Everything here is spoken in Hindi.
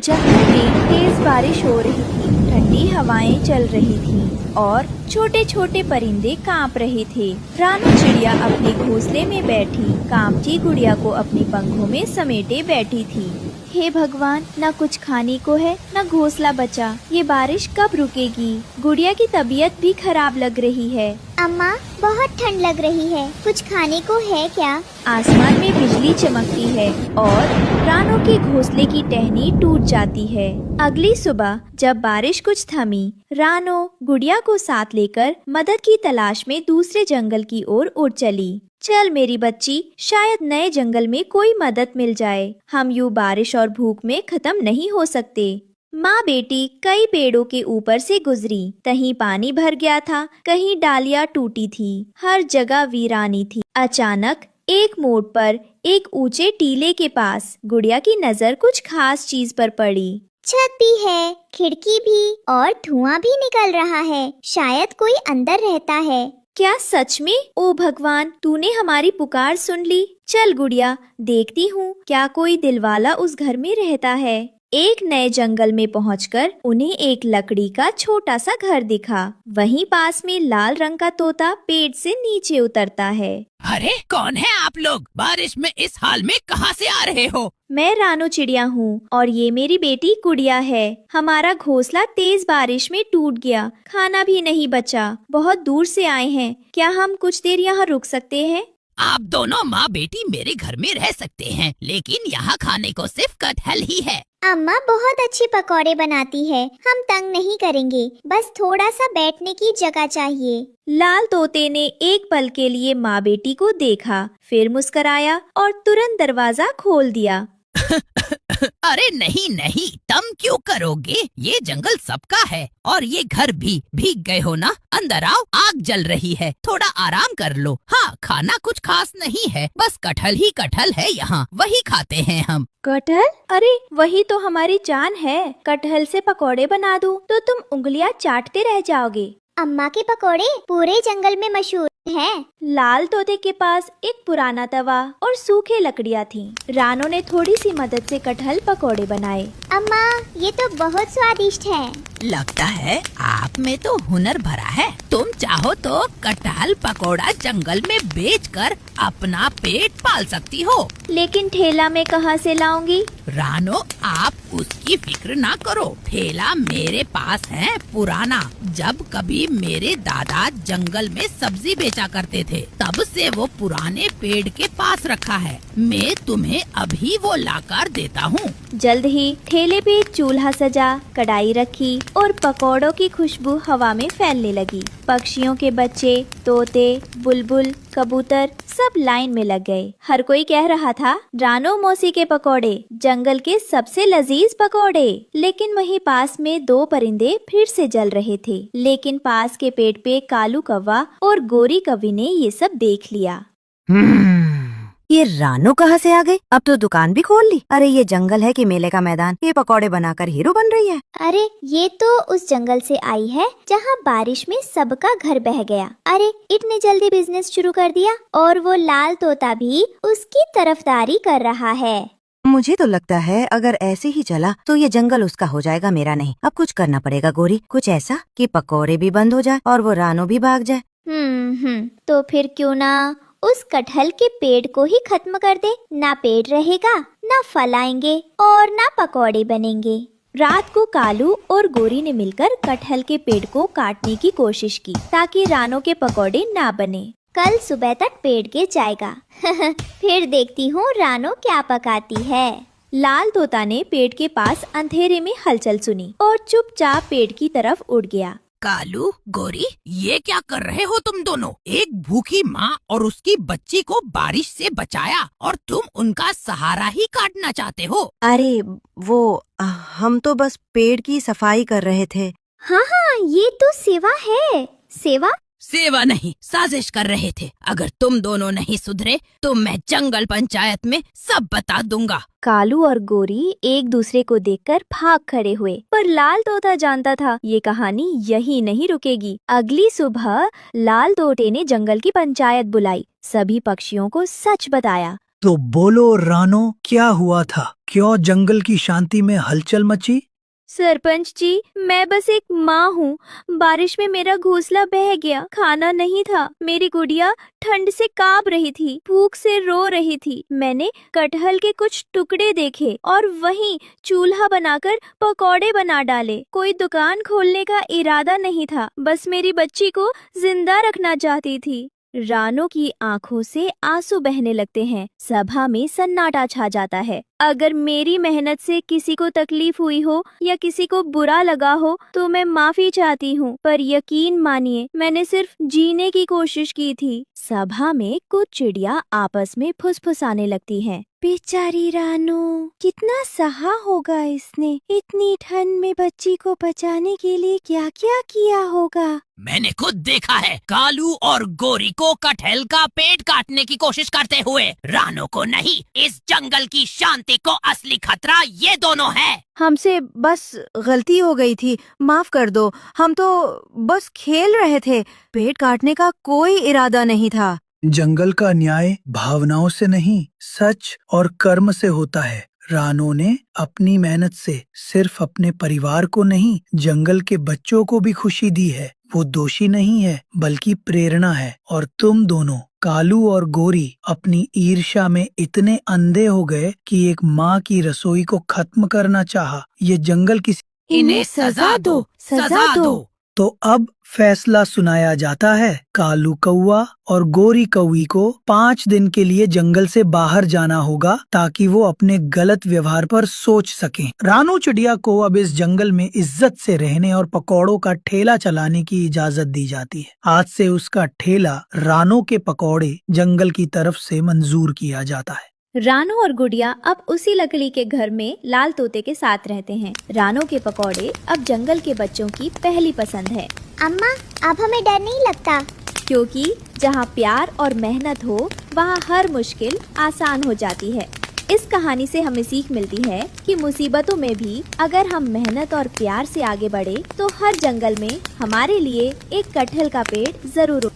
जंगल में तेज बारिश हो रही थी, ठंडी हवाएं चल रही थी और छोटे छोटे परिंदे कांप रहे थे। रानू चिड़िया अपने घोंसले में बैठी कांपती गुड़िया को अपने पंखों में समेटे बैठी थी। हे भगवान, न कुछ खाने को है न घोंसला बचा। ये बारिश कब रुकेगी? गुड़िया की तबीयत भी खराब लग रही है। अम्मा, बहुत ठंड लग रही है, कुछ खाने को है क्या? आसमान में बिजली चमकती है और रानू के घोंसले की टहनी टूट जाती है। अगली सुबह जब बारिश कुछ थमी, रानू गुड़िया को साथ लेकर मदद की तलाश में दूसरे जंगल की ओर उड़ चली। चल मेरी बच्ची, शायद नए जंगल में कोई मदद मिल जाए। हम यूं बारिश और भूख में खत्म नहीं हो सकते। माँ बेटी कई पेड़ों के ऊपर से गुजरी। कहीं पानी भर गया था, कहीं डालियाँ टूटी थी, हर जगह वीरानी थी। अचानक एक मोड़ पर एक ऊंचे टीले के पास गुड़िया की नजर कुछ खास चीज पर पड़ी। छत भी है, खिड़की भी और धुआं भी निकल रहा है। शायद कोई अंदर रहता है। क्या सच में? ओ भगवान, तूने हमारी पुकार सुन ली। चल गुड़िया, देखती हूँ क्या कोई दिलवाला उस घर में रहता है। एक नए जंगल में पहुंचकर उन्हें एक लकड़ी का छोटा सा घर दिखा। वहीं पास में लाल रंग का तोता पेड़ से नीचे उतरता है। अरे कौन है आप लोग? बारिश में इस हाल में कहाँ से आ रहे हो? मैं रानू चिड़िया हूँ और ये मेरी बेटी गुड़िया है। हमारा घोंसला तेज बारिश में टूट गया, खाना भी नहीं बचा। बहुत दूर से आए हैं, क्या हम कुछ देर यहाँ रुक सकते हैं? आप दोनों माँ बेटी मेरे घर में रह सकते हैं, लेकिन यहाँ खाने को सिर्फ कटहल ही है। अम्मा बहुत अच्छे पकौड़े बनाती है, हम तंग नहीं करेंगे, बस थोड़ा सा बैठने की जगह चाहिए। लाल तोते ने एक पल के लिए माँ बेटी को देखा, फिर मुस्कराया और तुरंत दरवाजा खोल दिया। अरे नहीं नहीं, तुम क्यों करोगे? ये जंगल सबका है और ये घर भी। भीग गए हो ना? अंदर आओ, आग जल रही है, थोड़ा आराम कर लो। हाँ, खाना कुछ खास नहीं है, बस कटहल ही कटहल है यहाँ, वही खाते हैं हम। कटहल? अरे वही तो हमारी जान है। कटहल से पकोड़े बना दूं तो तुम उंगलियां चाटते रह जाओगे। अम्मा के पकोड़े पूरे जंगल में मशहूर है। लाल तोते के पास एक पुराना तवा और सूखे लकड़ियाँ थीं। रानू ने थोड़ी सी मदद से कटहल पकोड़े बनाए। अम्मा, ये तो बहुत स्वादिष्ट है। लगता है आप में तो हुनर भरा है। तुम चाहो तो कटहल पकोड़ा जंगल में बेचकर अपना पेट पाल सकती हो। लेकिन ठेला में कहाँ से लाऊंगी? रानो, आप उसकी फिक्र ना करो, ठेला मेरे पास है पुराना। जब कभी मेरे दादा जंगल में सब्जी बेचा करते थे, तब से वो पुराने पेड़ के पास रखा है। मैं तुम्हें अभी वो लाकर देता हूँ। जल्द ही ठेले पे एक चूल्हा सजा, कढ़ाई रखी और पकौड़ों की खुशबू हवा में फैलने लगी। पक्षियों के बच्चे, तोते, बुलबुल, कबूतर सब लाइन में लग गए। हर कोई कह रहा था, रानो मौसी के पकौड़े जंगल के सबसे लजीज पकौड़े। लेकिन वहीं पास में दो परिंदे फिर से जल रहे थे। लेकिन पास के पेड़ पे कालू कौवा और गोरी कौवी ने ये सब देख लिया। ये रानू कहाँ से आ गई? अब तो दुकान भी खोल ली। अरे ये जंगल है कि मेले का मैदान? ये पकौड़े बनाकर हीरो बन रही है। अरे ये तो उस जंगल से आई है जहाँ बारिश में सबका घर बह गया। अरे इतने जल्दी बिजनेस शुरू कर दिया और वो लाल तोता भी उसकी तरफदारी कर रहा है। मुझे तो लगता है अगर ऐसे ही चला तो ये जंगल उसका हो जाएगा, मेरा नहीं। अब कुछ करना पड़ेगा गोरी, कुछ ऐसा कि पकौड़े भी बंद हो जाए और वो रानू भी भाग जाए। तो फिर क्यों ना उस कटहल के पेड़ को ही खत्म कर दे। ना पेड़ रहेगा, ना फल आएंगे और ना पकौड़े बनेंगे। रात को कालू और गोरी ने मिलकर कटहल के पेड़ को काटने की कोशिश की ताकि रानू के पकौड़े ना बने। कल सुबह तक पेड़ गिर जाएगा। फिर देखती हूँ रानू क्या पकाती है। लाल तोता ने पेड़ के पास अंधेरे में हलचल सुनी और चुपचाप पेड़ की तरफ उड़ गया। कालू, गोरी, ये क्या कर रहे हो तुम दोनों? एक भूखी माँ और उसकी बच्ची को बारिश से बचाया और तुम उनका सहारा ही काटना चाहते हो। अरे वो हम तो बस पेड़ की सफाई कर रहे थे। हाँ, ये तो सेवा है। सेवा? सेवा नहीं, साजिश कर रहे थे। अगर तुम दोनों नहीं सुधरे तो मैं जंगल पंचायत में सब बता दूंगा। कालू और गोरी एक दूसरे को देखकर भाग खड़े हुए, पर लाल तोता जानता था ये कहानी यही नहीं रुकेगी। अगली सुबह लाल तोते ने जंगल की पंचायत बुलाई, सभी पक्षियों को सच बताया। तो बोलो रानो, क्या हुआ था? क्यों जंगल की शांति में हलचल मची? सरपंच जी, मैं बस एक माँ हूँ। बारिश में मेरा घोंसला बह गया, खाना नहीं था। मेरी गुड़िया ठंड से कांप रही थी, भूख से रो रही थी। मैंने कटहल के कुछ टुकड़े देखे और वहीं चूल्हा बनाकर पकौड़े बना डाले। कोई दुकान खोलने का इरादा नहीं था, बस मेरी बच्ची को जिंदा रखना चाहती थी। रानो की आंखों से आंसू बहने लगते हैं। सभा में सन्नाटा छा जाता है। अगर मेरी मेहनत से किसी को तकलीफ हुई हो या किसी को बुरा लगा हो तो मैं माफी चाहती हूँ, पर यकीन मानिए मैंने सिर्फ जीने की कोशिश की थी। सभा में कुछ चिड़िया आपस में फुसफुसाने लगती हैं। बेचारी रानो, कितना सहा होगा इसने। इतनी ठंड में बच्ची को बचाने के लिए क्या क्या किया होगा। मैंने खुद देखा है कालू और गोरी को कटहल का पेड़ काटने की कोशिश करते हुए। रानो को नहीं, इस जंगल की शांति को असली खतरा ये दोनों है। हमसे बस गलती हो गई थी, माफ कर दो। हम तो बस खेल रहे थे, पेड़ काटने का कोई इरादा नहीं था। जंगल का न्याय भावनाओं से नहीं, सच और कर्म से होता है। रानो ने अपनी मेहनत से सिर्फ अपने परिवार को नहीं, जंगल के बच्चों को भी खुशी दी है। वो दोषी नहीं है, बल्कि प्रेरणा है। और तुम दोनों, कालू और गोरी, अपनी ईर्ष्या में इतने अंधे हो गए कि एक माँ की रसोई को खत्म करना चाहा। ये जंगल की इन्हें सजा दो, सजा दो। तो अब फैसला सुनाया जाता है। कालू कौवा और गोरी कौवी को 5 दिन के लिए जंगल से बाहर जाना होगा ताकि वो अपने गलत व्यवहार पर सोच सकें। रानो चिड़िया को अब इस जंगल में इज्जत से रहने और पकौड़ों का ठेला चलाने की इजाजत दी जाती है। आज से उसका ठेला रानो के पकौड़े जंगल की तरफ से मंजूर किया जाता है। रानो और गुड़िया अब उसी लकड़ी के घर में लाल तोते के साथ रहते हैं। रानो के पकौड़े अब जंगल के बच्चों की पहली पसंद है। अम्मा, अब हमें डर नहीं लगता। क्योंकि जहाँ प्यार और मेहनत हो वहाँ हर मुश्किल आसान हो जाती है। इस कहानी से हमें सीख मिलती है कि मुसीबतों में भी अगर हम मेहनत और प्यार से आगे बढ़े तो हर जंगल में हमारे लिए एक कटहल का पेड़ जरूर